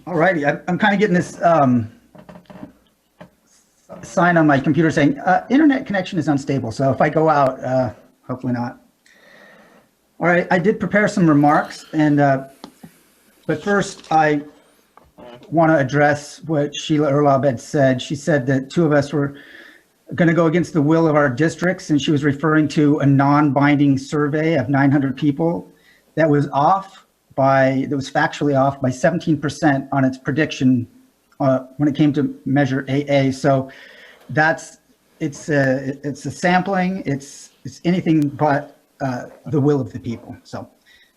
All righty, I'm kind of getting this sign on my computer saying internet connection is unstable. So if I go out, hopefully not. All right, I did prepare some remarks, and but first I want to address what Sheila Erlob had said. She said that two of us were going to go against the will of our districts, and she was referring to a non-binding survey of 900 people that was factually off by 17% on its prediction when it came to measure AA. So it's a sampling. It's anything but the will of the people. So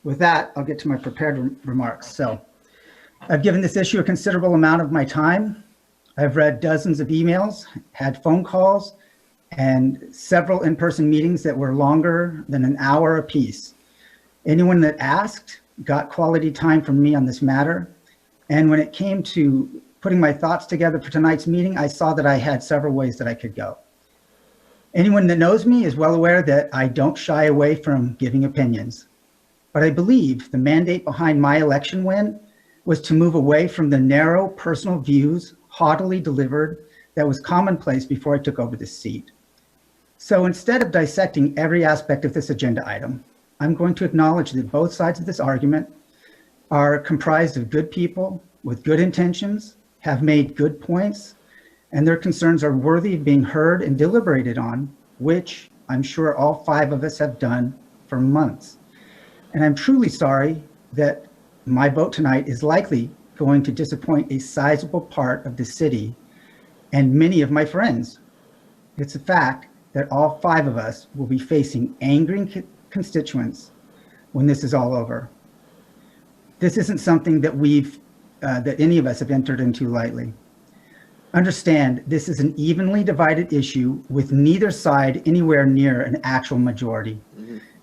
with that, I'll get to my prepared remarks. So I've given this issue a considerable amount of my time. I've read dozens of emails, had phone calls, and several in-person meetings that were longer than an hour apiece. Anyone that asked got quality time from me on this matter. And when it came to putting my thoughts together for tonight's meeting, I saw that I had several ways that I could go. Anyone that knows me is well aware that I don't shy away from giving opinions. But I believe the mandate behind my election win was to move away from the narrow personal views haughtily delivered that was commonplace before I took over this seat. So instead of dissecting every aspect of this agenda item, I'm going to acknowledge that both sides of this argument are comprised of good people with good intentions, have made good points, and their concerns are worthy of being heard and deliberated on, which I'm sure all five of us have done for months. And I'm truly sorry that my vote tonight is likely going to disappoint a sizable part of the city and many of my friends. It's a fact that all five of us will be facing angry constituents when this is all over. This isn't something that that any of us have entered into lightly. Understand, this is an evenly divided issue with neither side anywhere near an actual majority.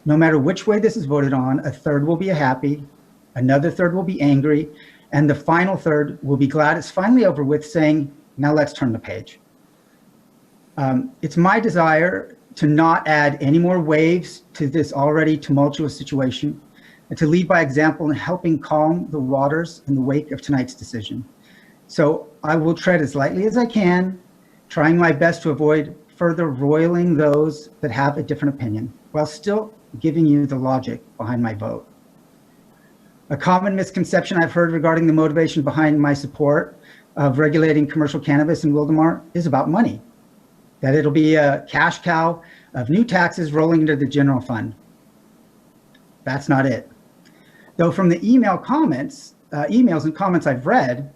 No matter which way this is voted on, a third will be happy, another third will be angry, and the final third will be glad it's finally over with, saying, now let's turn the page. It's my desire to not add any more waves to this already tumultuous situation, and to lead by example in helping calm the waters in the wake of tonight's decision. So I will tread as lightly as I can, trying my best to avoid further roiling those that have a different opinion, while still giving you the logic behind my vote. A common misconception I've heard regarding the motivation behind my support of regulating commercial cannabis in Wildomar is about money, that it'll be a cash cow of new taxes rolling into the general fund. That's not it. Though from the emails and comments I've read,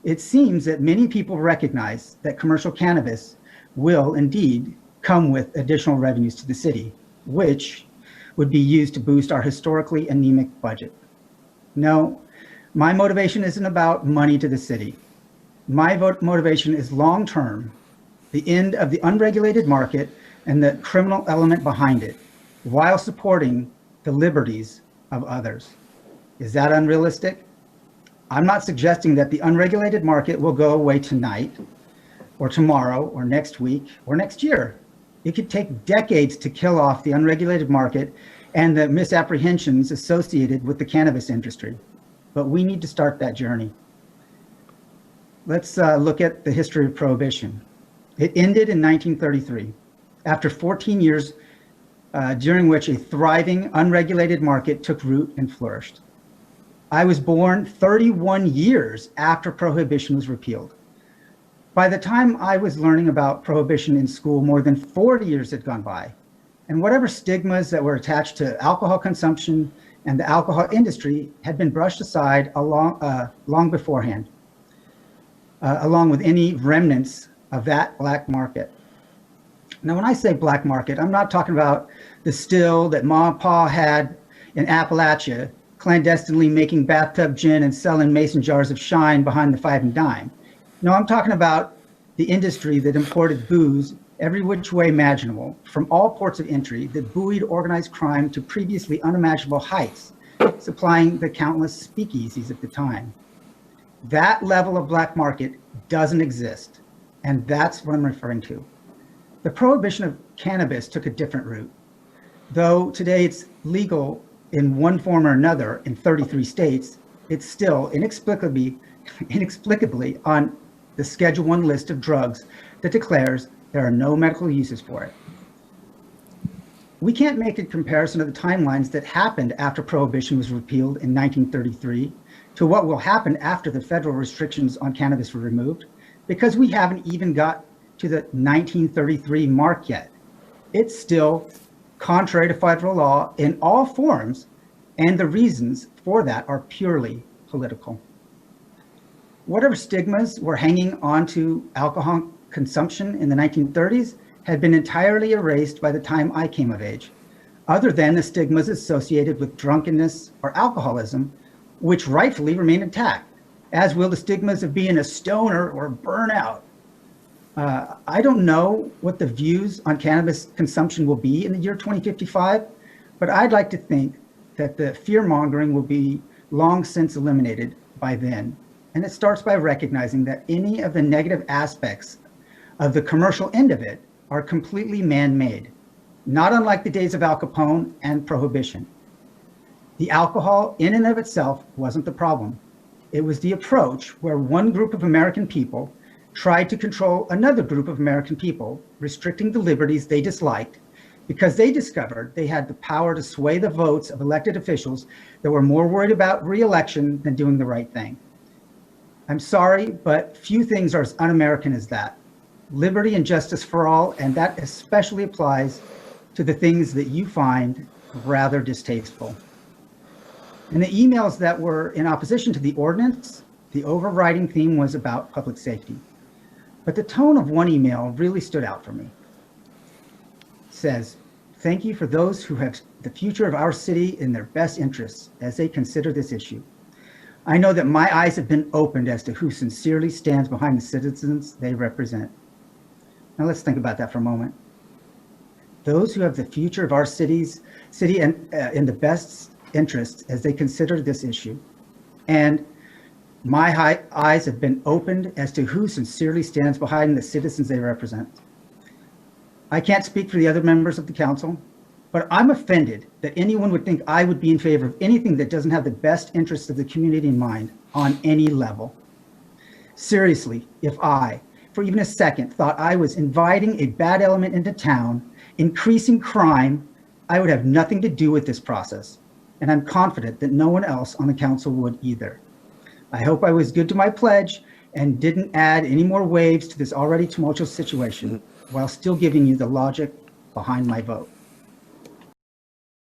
it seems that many people recognize that commercial cannabis will indeed come with additional revenues to the city, which would be used to boost our historically anemic budget. No, my motivation isn't about money to the city. My motivation is long-term, the end of the unregulated market and the criminal element behind it, while supporting the liberties of others. Is that unrealistic? I'm not suggesting that the unregulated market will go away tonight or tomorrow or next week or next year. It could take decades to kill off the unregulated market and the misapprehensions associated with the cannabis industry. But we need to start that journey. Let's look at the history of prohibition. It ended in 1933, after 14 years during which a thriving, unregulated market took root and flourished. I was born 31 years after prohibition was repealed. By the time I was learning about prohibition in school, more than 40 years had gone by. And whatever stigmas that were attached to alcohol consumption and the alcohol industry had been brushed aside long beforehand, along with any remnants of that black market. Now, when I say black market, I'm not talking about the still that Ma and Pa had in Appalachia, clandestinely making bathtub gin and selling mason jars of shine behind the 5 and dime. No, I'm talking about the industry that imported booze every which way imaginable from all ports of entry that buoyed organized crime to previously unimaginable heights, supplying the countless speakeasies of the time. That level of black market doesn't exist, and that's what I'm referring to. The prohibition of cannabis took a different route. Though today it's legal in one form or another in 33 states, it's still inexplicably inexplicably on the Schedule 1 list of drugs that declares there are no medical uses for it. We can't make a comparison of the timelines that happened after Prohibition was repealed in 1933 to what will happen after the federal restrictions on cannabis were removed, because we haven't even got to the 1933 mark yet. It's still contrary to federal law in all forms, and the reasons for that are purely political. Whatever stigmas were hanging onto alcohol consumption in the 1930s had been entirely erased by the time I came of age, other than the stigmas associated with drunkenness or alcoholism, which rightfully remain intact, as will the stigmas of being a stoner or burnout. I don't know what the views on cannabis consumption will be in the year 2055, but I'd like to think that the fear-mongering will be long since eliminated by then. And it starts by recognizing that any of the negative aspects of the commercial end of it are completely man-made, not unlike the days of Al Capone and Prohibition. The alcohol in and of itself wasn't the problem. It was the approach where one group of American people tried to control another group of American people, restricting the liberties they disliked because they discovered they had the power to sway the votes of elected officials that were more worried about re-election than doing the right thing. I'm sorry, but few things are as un-American as that. Liberty and justice for all, and that especially applies to the things that you find rather distasteful. In the emails that were in opposition to the ordinance, the overriding theme was about public safety. But the tone of one email really stood out for me. It says, "Thank you for those who have the future of our city in their best interests as they consider this issue. I know that my eyes have been opened as to who sincerely stands behind the citizens they represent." Now let's think about that for a moment. Those who have the future of our city and in the best interests as they consider this issue. And my eyes have been opened as to who sincerely stands behind the citizens they represent. I can't speak for the other members of the council, but I'm offended that anyone would think I would be in favor of anything that doesn't have the best interests of the community in mind on any level. Seriously, if I, for even a second, thought I was inviting a bad element into town, increasing crime, I would have nothing to do with this process. And I'm confident that no one else on the council would either. I hope I was good to my pledge and didn't add any more waves to this already tumultuous situation while still giving you the logic behind my vote.